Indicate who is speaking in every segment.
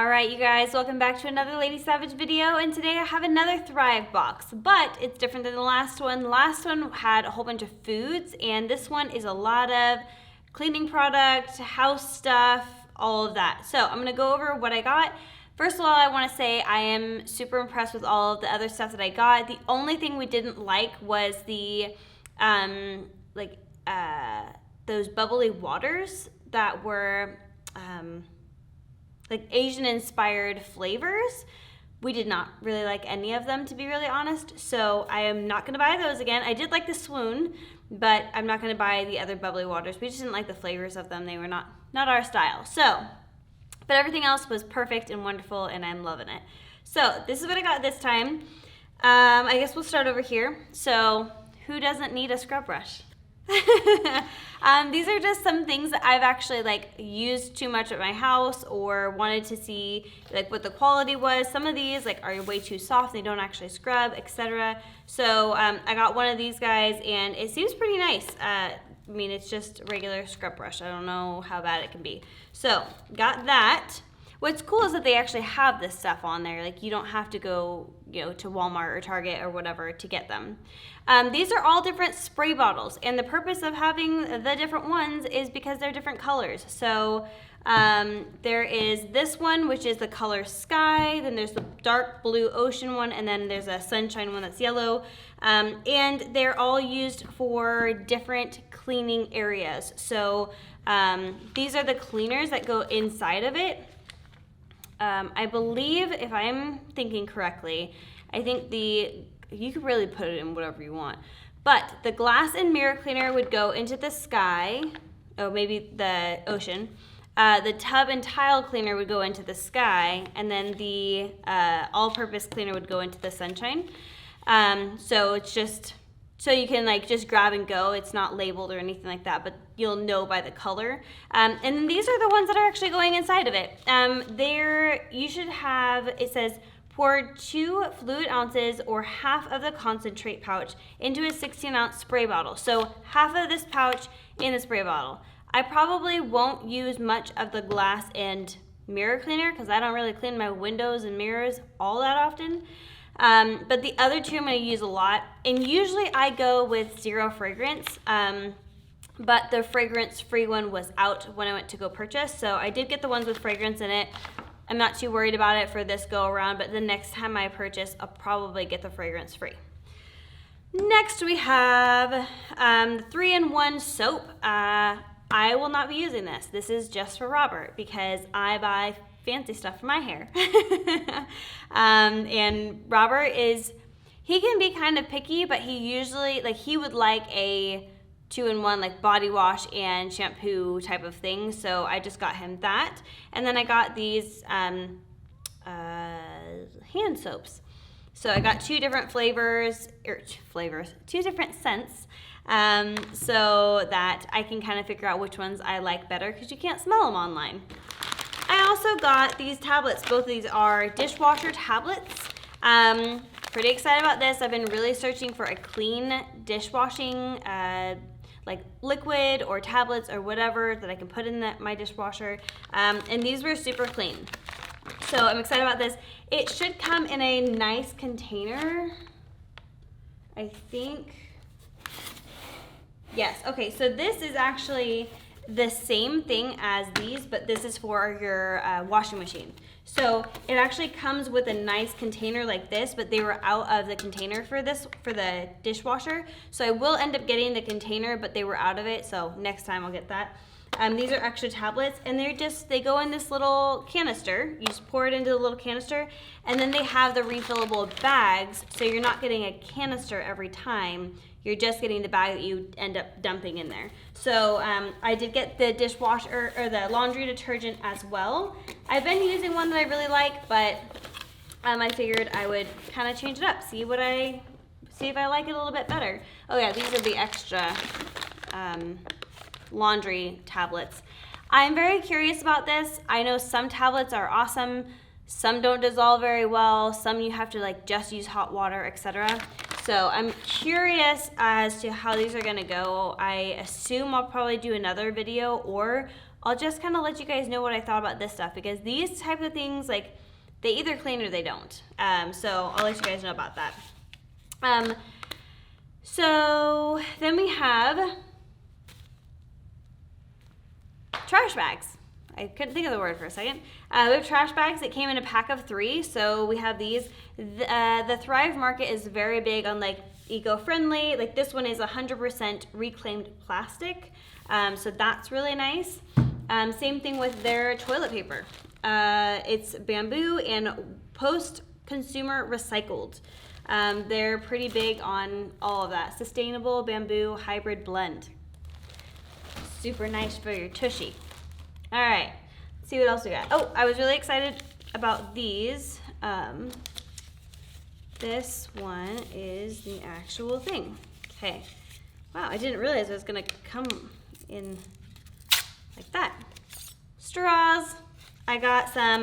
Speaker 1: Alright you guys, welcome back to another Lady Savage video, and today I have another Thrive box, but it's different than the last one. The last one had a whole bunch of foods, and this one is a lot of cleaning product, house stuff, all of that. So I'm going to go over what I got. First of all, I want to say I am super impressed with all of the other stuff that I got. The only thing we didn't like was the those bubbly waters that were like Asian inspired flavors. We did not really like any of them, to be really honest, so I am not going to buy those again. I did like the swoon, but I'm not going to buy the other bubbly waters. We just didn't like the flavors of them. They were not our style. So, but everything else was perfect and wonderful, and I'm loving it. So this is what I got this time. I guess we'll start over here. So who doesn't need a scrub brush? These are just some things that I've actually used too much at my house or wanted to see what the quality was. Some of these are way too soft, they don't actually scrub, etc. So I got one of these guys and it seems pretty nice. I mean, it's just a regular scrub brush. I don't know how bad it can be. So got that. What's cool is that they actually have this stuff on there. You don't have to go, to Walmart or Target or whatever to get them. These are all different spray bottles, and the purpose of having the different ones is because they're different colors. So there is this one, which is the color sky, then there's the dark blue ocean one, and then there's a sunshine one that's yellow. And they're all used for different cleaning areas. So these are the cleaners that go inside of it. I believe, if I'm thinking correctly, I think you could really put it in whatever you want. But the glass and mirror cleaner would go into the sky, or maybe the ocean. The tub and tile cleaner would go into the sky, and then the all-purpose cleaner would go into the sunshine. So it's just, so you can just grab and go. It's not labeled or anything like that, but you'll know by the color. And then these are the ones that are actually going inside of it. You should have, it says, pour 2 fluid ounces or half of the concentrate pouch into a 16-ounce spray bottle. So half of this pouch in the spray bottle. I probably won't use much of the glass and mirror cleaner because I don't really clean my windows and mirrors all that often. But the other two I'm going to use a lot, and usually I go with zero fragrance, but the fragrance-free one was out when I went to go purchase, so I did get the ones with fragrance in it. I'm not too worried about it for this go-around, but the next time I purchase, I'll probably get the fragrance-free. Next we have the 3-in-1 soap. I will not be using this. This is just for Robert because I buy fancy stuff for my hair. And Robert he can be kind of picky, but he usually, he would like a 2-in-1 body wash and shampoo type of thing, so I just got him that. And then I got these hand soaps. So I got 2 different flavors, 2 different scents, so that I can kind of figure out which ones I like better because you can't smell them online. I also got these tablets. Both of these are dishwasher tablets. Pretty excited about this. I've been really searching for a clean dishwashing liquid or tablets or whatever that I can put in my dishwasher. And these were super clean. So I'm excited about this. It should come in a nice container, I think. Yes, okay, so this is actually the same thing as these, but this is for your washing machine. So it actually comes with a nice container like this, but they were out of the container for the dishwasher. So I will end up getting the container, but they were out of it, so next time I'll get that. These are extra tablets, and they go in this little canister. You just pour it into the little canister, and then they have the refillable bags, so you're not getting a canister every time. You're just getting the bag that you end up dumping in there. So I did get the dishwasher or the laundry detergent as well. I've been using one that I really like, but I figured I would kind of change it up, see if I like it a little bit better. Oh yeah, these are the extra laundry tablets. I'm very curious about this. I know some tablets are awesome, some don't dissolve very well, some you have to just use hot water, etc. So I'm curious as to how these are gonna go. I assume I'll probably do another video or I'll just kind of let you guys know what I thought about this stuff, because these type of things, like, they either clean or they don't. So I'll let you guys know about that. So then we have trash bags. I couldn't think of the word for a second. We have trash bags that came in a pack of 3. So we have these. The Thrive Market is very big on like eco-friendly. Like this one is 100% reclaimed plastic. So that's really nice. Same thing with their toilet paper. It's bamboo and post-consumer recycled. They're pretty big on all of that. Sustainable bamboo hybrid blend. Super nice for your tushy. All right, let's see what else we got. Oh, I was really excited about these. This one is the actual thing. Okay. Wow, I didn't realize it was gonna come in like that. Straws. I got some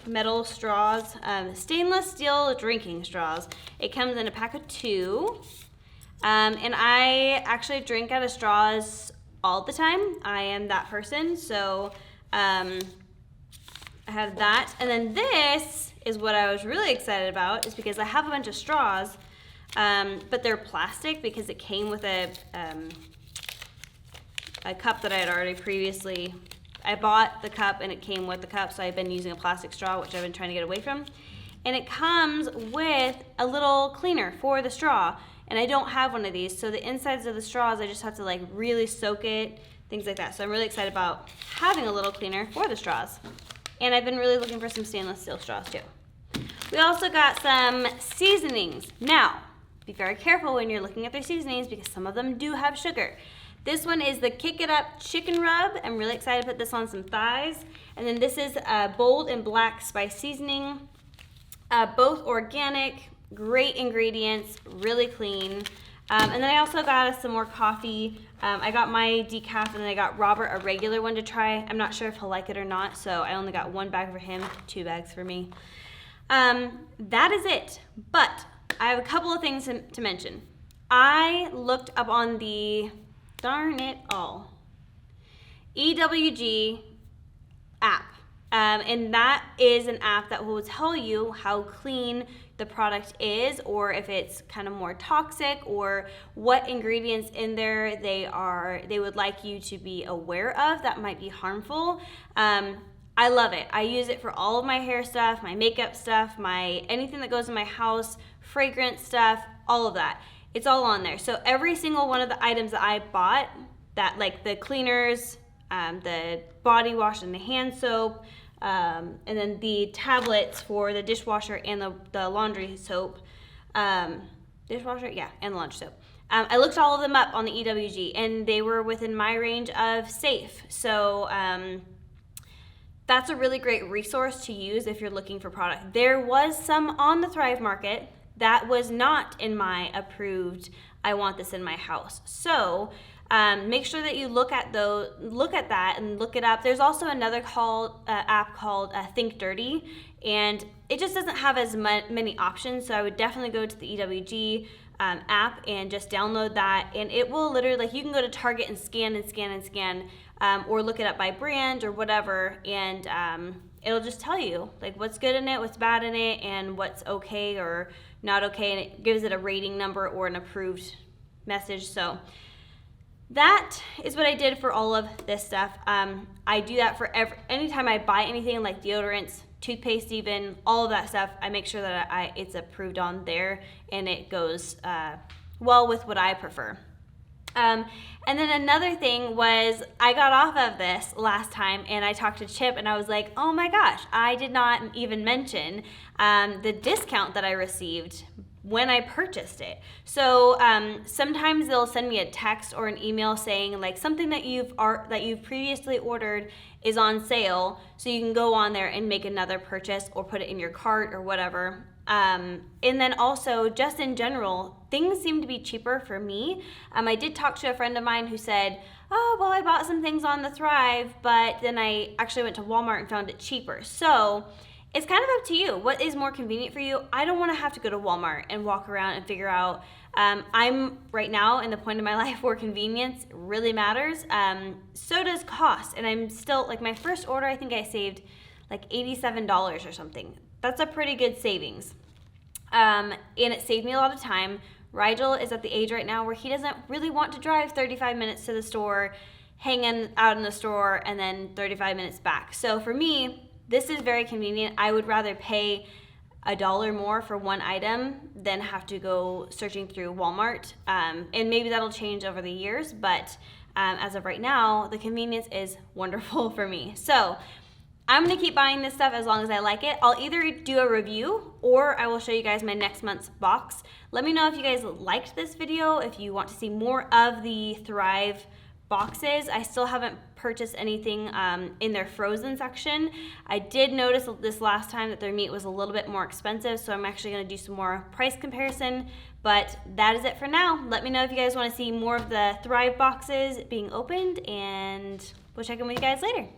Speaker 1: metal straws, stainless steel drinking straws. It comes in a pack of 2. And I actually drink out of straws all the time. I am that person, so I have that. And then this is what I was really excited about, is because I have a bunch of straws, but they're plastic because it came with a cup that I had already previously. I bought the cup and it came with the cup, so I've been using a plastic straw, which I've been trying to get away from. And it comes with a little cleaner for the straw. And I don't have one of these, so the insides of the straws, I just have to like really soak it, things like that. So I'm really excited about having a little cleaner for the straws. And I've been really looking for some stainless steel straws too. We also got some seasonings. Now, be very careful when you're looking at their seasonings, because some of them do have sugar. This one is the Kick It Up Chicken Rub. I'm really excited to put this on some thighs. And then this is Bold and Black Spice Seasoning. Both organic. Great ingredients, really clean. And then I also got us some more coffee. I got my decaf, and then I got Robert a regular one to try. I'm not sure if he'll like it or not, so I only got 1 bag for him, 2 bags for me. That is it. But I have a couple of things to mention. I looked up on the, darn it all, EWG app. And that is an app that will tell you how clean the product is, or if it's kind of more toxic, or what ingredients in there they would like you to be aware of that might be harmful. I love it. I use it for all of my hair stuff, my makeup stuff, anything that goes in my house, fragrance stuff, all of that. It's all on there. So every single one of the items that I bought, that like the cleaners, the body wash and the hand soap, and then the tablets for the dishwasher and the laundry soap. Dishwasher? Yeah, and the laundry soap. I looked all of them up on the EWG, and they were within my range of safe. So that's a really great resource to use if you're looking for product. There was some on the Thrive Market that was not in my approved, I want this in my house. So make sure that you look at that and look it up. There's also another app called Think Dirty, and it just doesn't have as many options. So I would definitely go to the EWG app and just download that, and it will literally, like, you can go to Target and scan, or look it up by brand or whatever, and it'll just tell you like what's good in it, what's bad in it, and what's okay or not okay, and it gives it a rating number or an approved message. So that is what I did for all of this stuff. I do that for anytime I buy anything, like deodorants, toothpaste, even all of that stuff. I make sure that it's approved on there, and it goes well with what I prefer. And then another thing was, I got off of this last time, and I talked to Chip, and I was like, oh my gosh, I did not even mention the discount that I received when I purchased it. So sometimes they'll send me a text or an email saying like something that you've previously ordered is on sale, so you can go on there and make another purchase or put it in your cart or whatever. And then also, just in general, things seem to be cheaper for me. I did talk to a friend of mine who said, oh, well, I bought some things on the Thrive, but then I actually went to Walmart and found it cheaper. So it's kind of up to you. What is more convenient for you? I don't want to have to go to Walmart and walk around and figure out. I'm right now in the point of my life where convenience really matters. So does cost. And I'm still, like, my first order, I think I saved like $87 or something. That's a pretty good savings. And it saved me a lot of time. Rigel is at the age right now where he doesn't really want to drive 35 minutes to the store, hanging out in the store, and then 35 minutes back. So for me, this is very convenient. I would rather pay $1 more for one item than have to go searching through Walmart. And maybe that'll change over the years, but as of right now, the convenience is wonderful for me. So I'm gonna keep buying this stuff as long as I like it. I'll either do a review or I will show you guys my next month's box. Let me know if you guys liked this video, if you want to see more of the Thrive boxes. I still haven't purchased anything in their frozen section. I did notice this last time that their meat was a little bit more expensive, so I'm actually gonna do some more price comparison, but that is it for now. Let me know if you guys wanna see more of the Thrive boxes being opened, and we'll check in with you guys later.